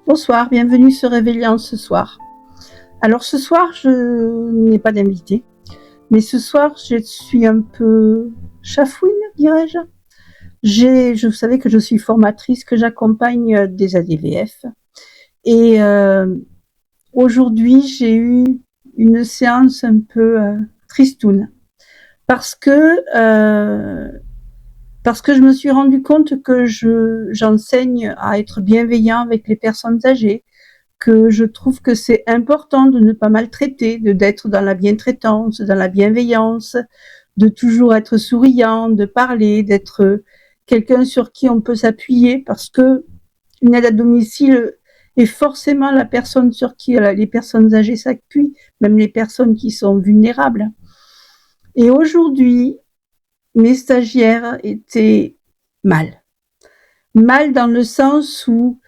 Bonsoir, bienvenue sur Réveillant ce soir. Alors ce soir, je n'ai pas d'invité, mais ce soir, je suis un peu chafouine, dirais-je. Vous savez que je suis formatrice, que j'accompagne des ADVF. Et aujourd'hui, j'ai eu une séance un peu tristoune. Parce que je me suis rendu compte que j'enseigne à être bienveillant avec les personnes âgées, que je trouve que c'est important de ne pas maltraiter, d'être dans la bientraitance, dans la bienveillance, de toujours être souriant, de parler, d'être quelqu'un sur qui on peut s'appuyer, parce que une aide à domicile est forcément la personne sur qui les personnes âgées s'appuient, même les personnes qui sont vulnérables. Et aujourd'hui, mes stagiaires étaient mal. Mal dans le sens où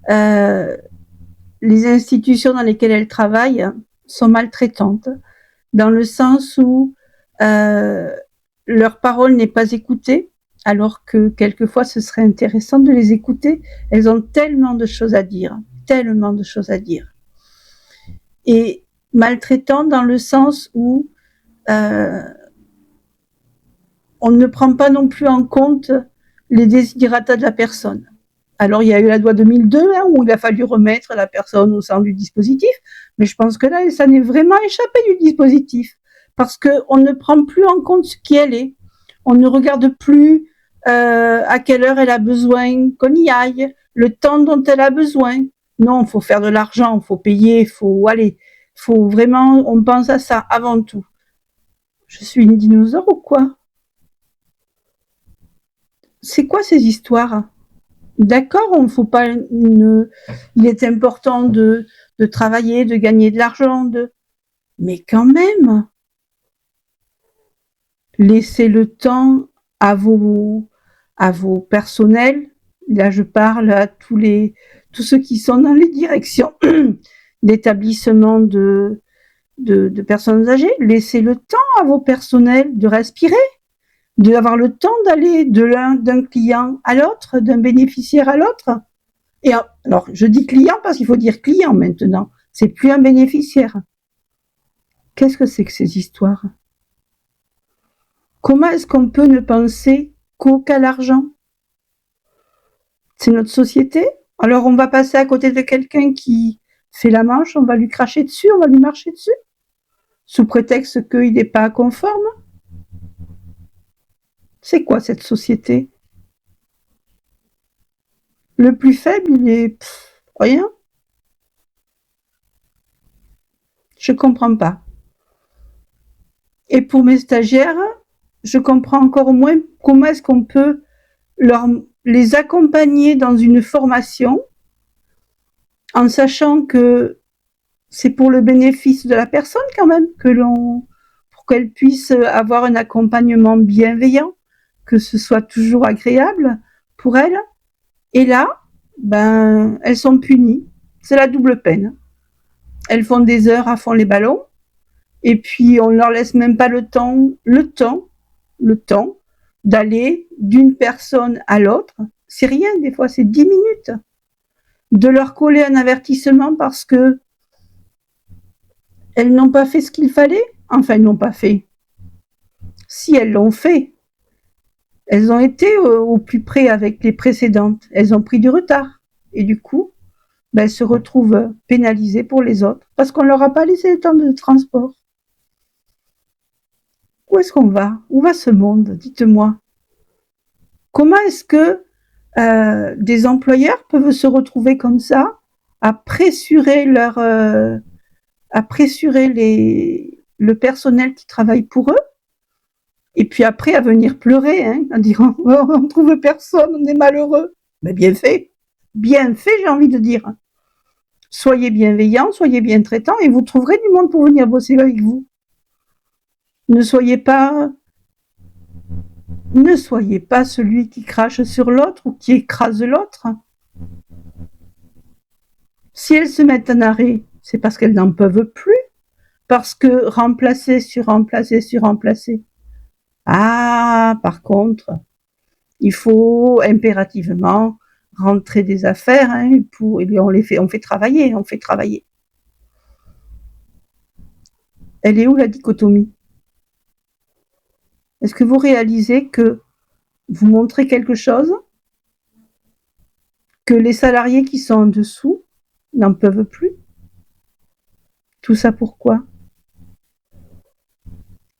les institutions dans lesquelles elles travaillent sont maltraitantes, dans le sens où leur parole n'est pas écoutée, alors que quelquefois ce serait intéressant de les écouter. Elles ont tellement de choses à dire. Et maltraitantes dans le sens où on ne prend pas non plus en compte les desiderata de la personne. Alors, il y a eu la loi 2002, où il a fallu remettre la personne au centre du dispositif, mais je pense que là, ça n'est vraiment échappé du dispositif, parce qu'on ne prend plus en compte ce qui elle est. On ne regarde plus à quelle heure elle a besoin qu'on y aille, le temps dont elle a besoin. Non, il faut faire de l'argent, il faut payer, faut vraiment, on pense à ça avant tout. Je suis une dinosaure ou quoi? C'est quoi ces histoires? D'accord, il est important de travailler, de gagner de l'argent, mais quand même, laissez le temps à vos personnels. Là, je parle à tous ceux qui sont dans les directions d'établissements de personnes âgées. Laissez le temps à vos personnels de respirer, d'avoir le temps d'aller d'un client à l'autre, d'un bénéficiaire à l'autre. Et alors, je dis client parce qu'il faut dire client maintenant. C'est plus un bénéficiaire. Qu'est-ce que c'est que ces histoires? Comment est-ce qu'on peut ne penser qu'à l'argent? C'est notre société. Alors, on va passer à côté de quelqu'un qui fait la manche, on va lui cracher dessus, on va lui marcher dessus, sous prétexte qu'il n'est pas conforme. C'est quoi cette société? Le plus faible, il est rien. Je comprends pas. Et pour mes stagiaires, je comprends encore moins comment est-ce qu'on peut les accompagner dans une formation en sachant que c'est pour le bénéfice de la personne quand même, pour qu'elle puisse avoir un accompagnement bienveillant, que ce soit toujours agréable pour elle. Et là, elles sont punies. C'est la double peine. Elles font des heures à fond les ballons, et puis on leur laisse même pas le temps d'aller d'une personne à l'autre. C'est rien, des fois c'est 10 minutes. De leur coller un avertissement parce que elles n'ont pas fait ce qu'il fallait. Enfin, elles n'ont pas fait. Si elles l'ont fait, elles ont été au plus près avec les précédentes. Elles ont pris du retard. Et du coup, elles se retrouvent pénalisées pour les autres parce qu'on leur a pas laissé le temps de transport. Où est-ce qu'on va? Où va ce monde? Dites-moi. Comment est-ce que des employeurs peuvent se retrouver comme ça, à pressurer le personnel qui travaille pour eux, et puis après à venir pleurer, en disant oh, on trouve personne, on est malheureux. Mais bien fait, j'ai envie de dire. Soyez bienveillants, soyez bien traitants, et vous trouverez du monde pour venir bosser avec vous. Ne soyez pas celui qui crache sur l'autre ou qui écrase l'autre. Si elles se mettent en arrêt, c'est parce qu'elles n'en peuvent plus, parce que remplacer sur remplacer. Ah, par contre, il faut impérativement rentrer des affaires, hein, et on fait travailler. Elle est où la dichotomie? Est-ce que vous réalisez que vous montrez quelque chose que les salariés qui sont en dessous n'en peuvent plus? Tout ça pourquoi?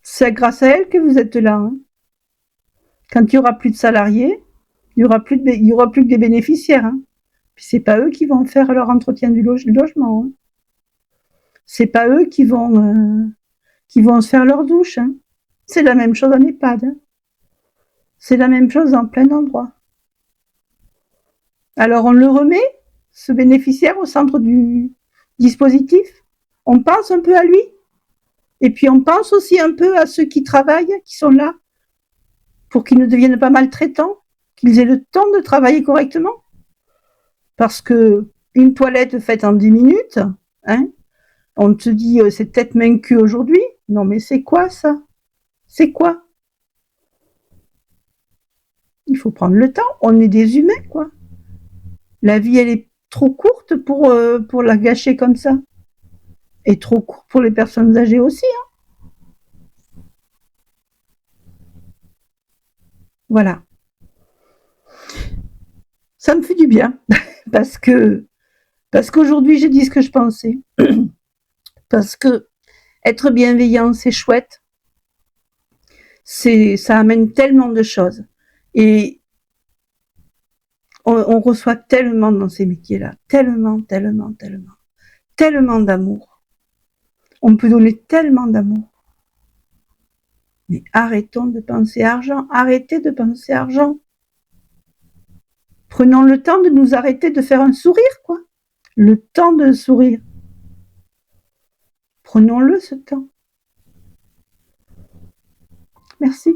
C'est grâce à elles que vous êtes là. Hein. Quand il y aura plus de salariés, il y aura plus que des bénéficiaires. Hein. Puis c'est pas eux qui vont faire leur entretien du logement. Hein. C'est pas eux qui vont se faire leur douche. Hein. C'est la même chose en EHPAD. Hein. C'est la même chose dans plein d'endroits. Alors on le remet, ce bénéficiaire, au centre du dispositif. On pense un peu à lui. Et puis on pense aussi un peu à ceux qui travaillent, qui sont là, pour qu'ils ne deviennent pas maltraitants, qu'ils aient le temps de travailler correctement. Parce que une toilette faite en 10 minutes, hein, on te dit c'est tête main cul aujourd'hui. Non mais c'est quoi ça? C'est quoi? Il faut prendre le temps. On est des humains, quoi. La vie, elle est trop courte pour la gâcher comme ça. Et trop courte pour les personnes âgées aussi. Hein. Voilà. Ça me fait du bien parce qu'aujourd'hui j'ai dit ce que je pensais. Parce que être bienveillant, c'est chouette. Ça amène tellement de choses. Et on reçoit tellement dans ces métiers-là. Tellement d'amour. On peut donner tellement d'amour. Mais arrêtons de penser argent. Arrêtez de penser argent. Prenons le temps de nous arrêter de faire un sourire, quoi. Le temps de sourire. Prenons-le, ce temps. Merci.